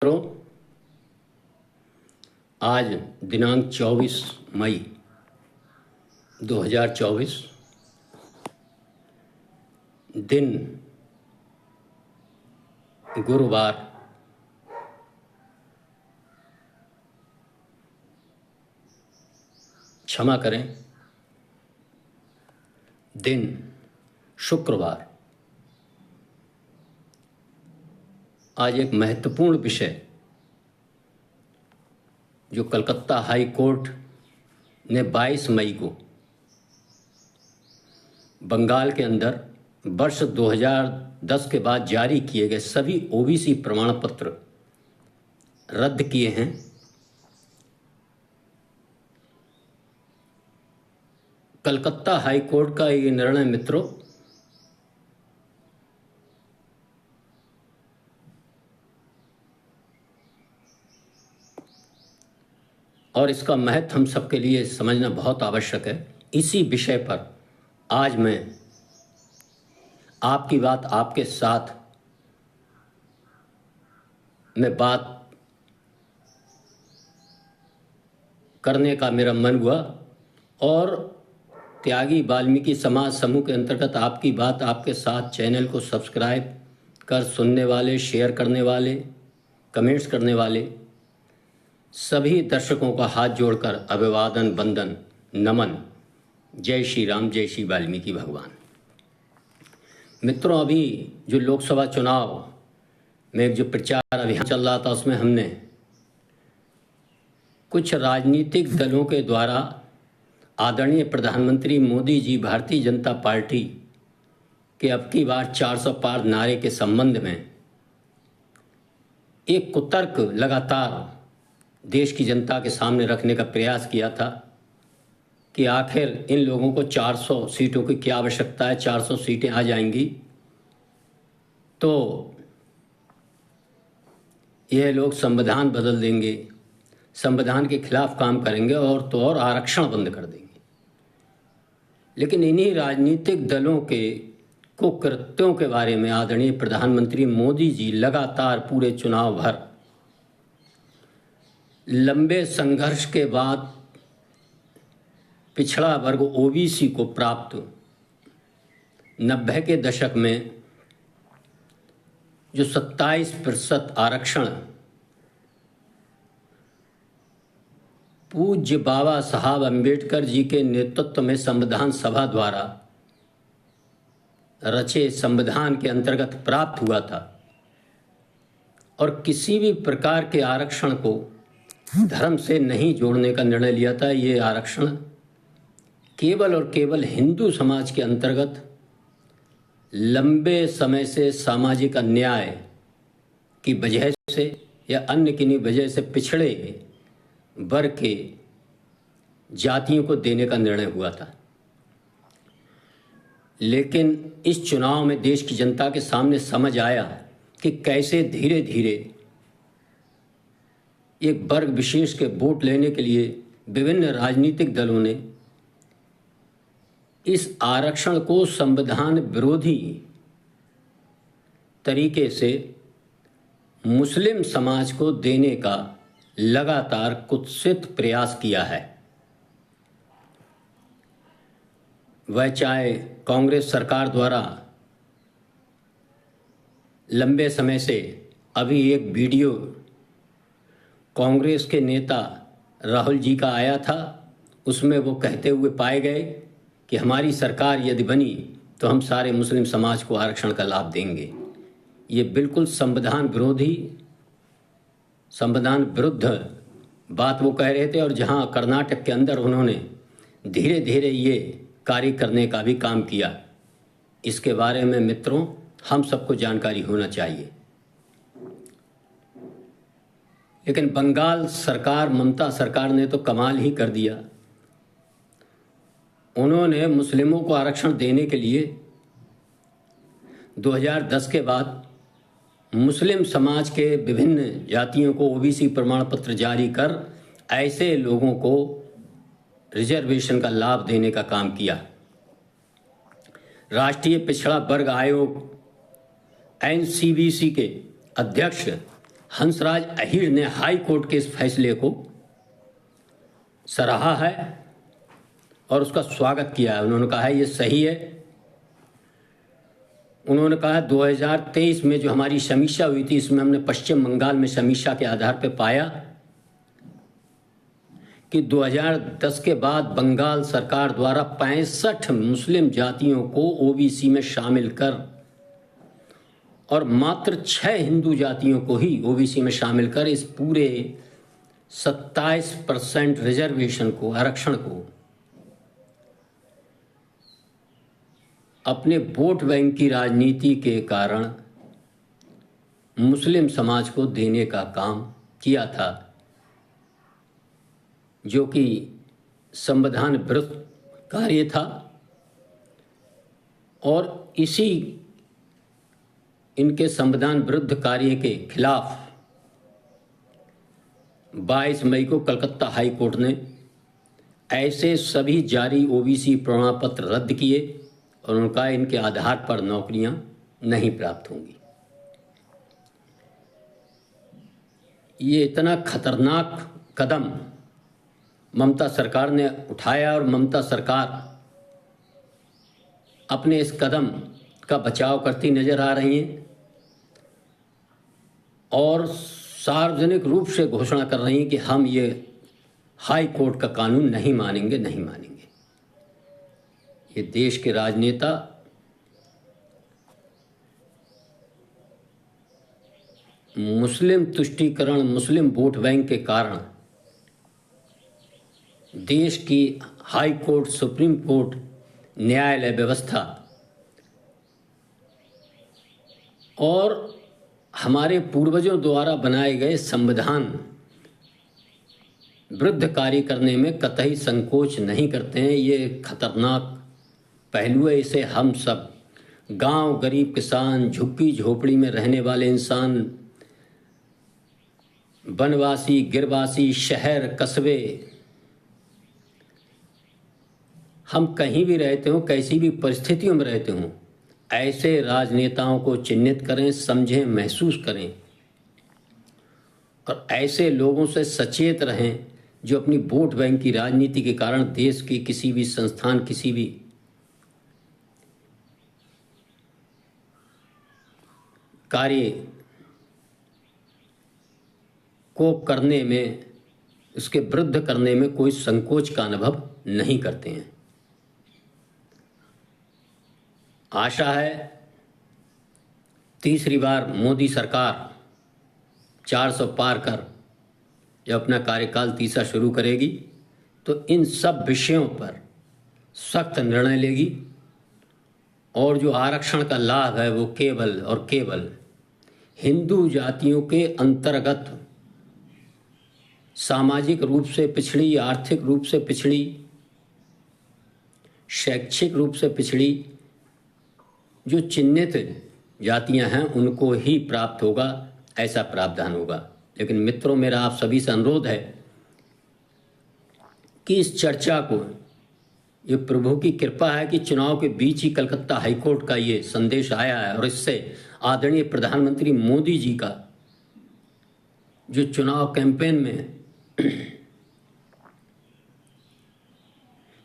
मित्रों, आज दिनांक 24 मई 2024 दिन गुरुवार, क्षमा करें, दिन शुक्रवार। आज एक महत्वपूर्ण विषय जो कलकत्ता हाई कोर्ट ने 22 मई को बंगाल के अंदर वर्ष 2010 के बाद जारी किए गए सभी ओबीसी प्रमाण पत्र रद्द किए हैं। कलकत्ता हाई कोर्ट का ये निर्णय मित्रों और इसका महत्व हम सबके लिए समझना बहुत आवश्यक है। इसी विषय पर आज मैं आपकी बात आपके साथ में बात करने का मेरा मन हुआ और त्यागी वाल्मीकि समाज समूह के अंतर्गत आपकी बात आपके साथ चैनल को सब्सक्राइब कर सुनने वाले, शेयर करने वाले, कमेंट्स करने वाले सभी दर्शकों का हाथ जोड़कर अभिवादन, वंदन, नमन। जय श्री राम, जय श्री वाल्मीकि भगवान। मित्रों, अभी जो लोकसभा चुनाव में जो प्रचार अभियान चल रहा था उसमें हमने कुछ राजनीतिक दलों के द्वारा आदरणीय प्रधानमंत्री मोदी जी भारतीय जनता पार्टी के अब की बार 400 पार नारे के संबंध में एक कुतर्क लगातार देश की जनता के सामने रखने का प्रयास किया था कि आखिर इन लोगों को 400 सीटों की क्या आवश्यकता है, 400 सीटें आ जाएंगी तो यह लोग संविधान बदल देंगे, संविधान के खिलाफ काम करेंगे और तो और आरक्षण बंद कर देंगे। लेकिन इन्हीं राजनीतिक दलों के कुकृत्यों के बारे में आदरणीय प्रधानमंत्री मोदी जी लगातार पूरे चुनाव भर लंबे संघर्ष के बाद पिछड़ा वर्ग ओबीसी को प्राप्त 90 के दशक में जो 27% आरक्षण पूज्य बाबा साहब अंबेडकर जी के नेतृत्व में संविधान सभा द्वारा रचे संविधान के अंतर्गत प्राप्त हुआ था और किसी भी प्रकार के आरक्षण को धर्म से नहीं जोड़ने का निर्णय लिया था। ये आरक्षण केवल और केवल हिंदू समाज के अंतर्गत लंबे समय से सामाजिक अन्याय की वजह से या अन्य किन्हीं वजह से पिछड़े वर्ग के जातियों को देने का निर्णय हुआ था। लेकिन इस चुनाव में देश की जनता के सामने समझ आया कि कैसे धीरे धीरे एक वर्ग विशेष के वोट लेने के लिए विभिन्न राजनीतिक दलों ने इस आरक्षण को संविधान विरोधी तरीके से मुस्लिम समाज को देने का लगातार कुत्सित प्रयास किया है। वह चाहे कांग्रेस सरकार द्वारा लंबे समय से अभी एक वीडियो कांग्रेस के नेता राहुल जी का आया था, उसमें वो कहते हुए पाए गए कि हमारी सरकार यदि बनी तो हम सारे मुस्लिम समाज को आरक्षण का लाभ देंगे। ये बिल्कुल संविधान विरोधी, संविधान विरुद्ध बात वो कह रहे थे और जहां कर्नाटक के अंदर उन्होंने धीरे धीरे ये कार्य करने का भी काम किया। इसके बारे में मित्रों हम सबको जानकारी होना चाहिए। लेकिन बंगाल सरकार, ममता सरकार ने तो कमाल ही कर दिया। उन्होंने मुस्लिमों को आरक्षण देने के लिए 2010 के बाद मुस्लिम समाज के विभिन्न जातियों को ओबीसी प्रमाण पत्र जारी कर ऐसे लोगों को रिजर्वेशन का लाभ देने का काम किया। राष्ट्रीय पिछड़ा वर्ग आयोग एनसीबीसी के अध्यक्ष हंसराज अहीर ने हाई कोर्ट के इस फैसले को सराहा है और उसका स्वागत किया है। उन्होंने कहा है ये सही है। उन्होंने कहा 2023 में जो हमारी समीक्षा हुई थी, इसमें हमने पश्चिम बंगाल में समीक्षा के आधार पर पाया कि 2010 के बाद बंगाल सरकार द्वारा 65 मुस्लिम जातियों को ओबीसी में शामिल कर और मात्र 6 हिंदू जातियों को ही ओबीसी में शामिल कर इस पूरे 27% रिजर्वेशन को, आरक्षण को अपने वोट बैंक की राजनीति के कारण मुस्लिम समाज को देने का काम किया था, जो कि संविधान विरुद्ध कार्य था। और इसी इनके संविधान विरुद्ध कार्य के खिलाफ 22 मई को कलकत्ता हाई कोर्ट ने ऐसे सभी जारी ओबीसी प्रमाण पत्र रद्द किए और उनका इनके आधार पर नौकरियां नहीं प्राप्त होंगी। ये इतना खतरनाक कदम ममता सरकार ने उठाया और ममता सरकार अपने इस कदम का बचाव करती नजर आ रही हैं और सार्वजनिक रूप से घोषणा कर रही हैं कि हम ये हाई कोर्ट का कानून नहीं मानेंगे, नहीं मानेंगे। ये देश के राजनेता मुस्लिम तुष्टीकरण, मुस्लिम वोट बैंक के कारण देश की हाई कोर्ट, सुप्रीम कोर्ट, न्यायालय व्यवस्था और हमारे पूर्वजों द्वारा बनाए गए संविधान विरुद्ध कार्य करने में कतई संकोच नहीं करते हैं। ये खतरनाक पहलू है। इसे हम सब गांव, गरीब किसान, झुग्गी झोपड़ी में रहने वाले इंसान, वनवासी, गिरवासी, शहर, कस्बे, हम कहीं भी रहते हों, कैसी भी परिस्थितियों में रहते हों, ऐसे राजनेताओं को चिन्हित करें, समझें, महसूस करें और ऐसे लोगों से सचेत रहें जो अपनी वोट बैंक की राजनीति के कारण देश के किसी भी संस्थान, किसी भी कार्य को करने में, उसके विरुद्ध करने में कोई संकोच का अनुभव नहीं करते हैं। आशा है तीसरी बार मोदी सरकार 400 पार कर जब अपना कार्यकाल तीसरा शुरू करेगी तो इन सब विषयों पर सख्त निर्णय लेगी और जो आरक्षण का लाभ है वो केवल और केवल हिंदू जातियों के अंतर्गत सामाजिक रूप से पिछड़ी, आर्थिक रूप से पिछड़ी, शैक्षिक रूप से पिछड़ी जो चिन्हित जातियां हैं उनको ही प्राप्त होगा, ऐसा प्रावधान होगा। लेकिन मित्रों, मेरा आप सभी से अनुरोध है कि इस चर्चा को, ये प्रभु की कृपा है कि चुनाव के बीच ही कलकत्ता हाईकोर्ट का ये संदेश आया है और इससे आदरणीय प्रधानमंत्री मोदी जी का जो चुनाव कैंपेन में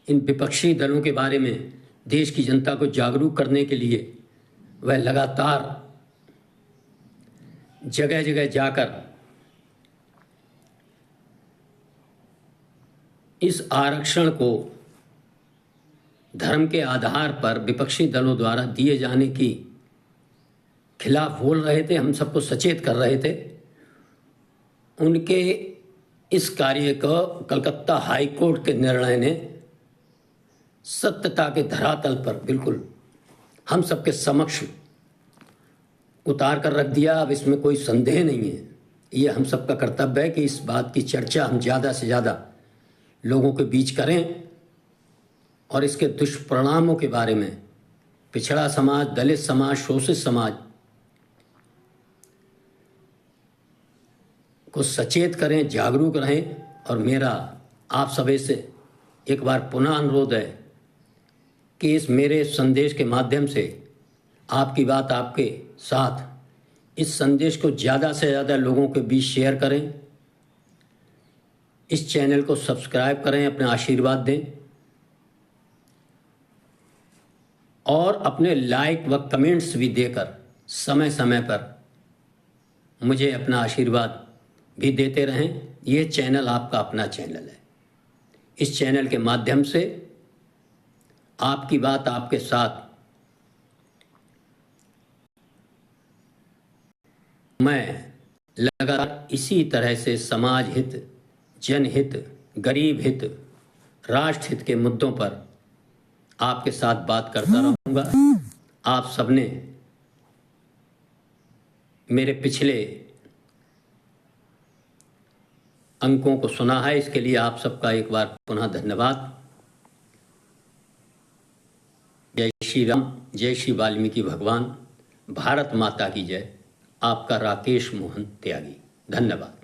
इन विपक्षी दलों के बारे में देश की जनता को जागरूक करने के लिए वह लगातार जगह जगह जाकर इस आरक्षण को धर्म के आधार पर विपक्षी दलों द्वारा दिए जाने की खिलाफ बोल रहे थे, हम सबको सचेत कर रहे थे। उनके इस कार्य को कलकत्ता हाई कोर्ट के निर्णय ने सत्यता के धरातल पर बिल्कुल हम सबके समक्ष उतार कर रख दिया। अब इसमें कोई संदेह नहीं है। ये हम सबका कर्तव्य है कि इस बात की चर्चा हम ज़्यादा से ज़्यादा लोगों के बीच करें और इसके दुष्परिणामों के बारे में पिछड़ा समाज, दलित समाज, शोषित समाज को सचेत करें, जागरूक रहें। और मेरा आप सभी से एक बार पुनः अनुरोध है कि इस मेरे संदेश के माध्यम से आपकी बात आपके साथ इस संदेश को ज़्यादा से ज़्यादा लोगों के बीच शेयर करें, इस चैनल को सब्सक्राइब करें, अपना आशीर्वाद दें और अपने लाइक व कमेंट्स भी देकर समय समय पर मुझे अपना आशीर्वाद भी देते रहें। ये चैनल आपका अपना चैनल है। इस चैनल के माध्यम से आपकी बात आपके साथ मैं लगातार इसी तरह से समाज हित, जनहित, गरीब हित, राष्ट्र हित के मुद्दों पर आपके साथ बात करता रहूँगा। आप सबने मेरे पिछले अंकों को सुना है, इसके लिए आप सबका एक बार पुनः धन्यवाद। जय श्री राम, जय श्री वाल्मीकि भगवान, भारत माता की जय। आपका राकेश मोहन त्यागी। धन्यवाद।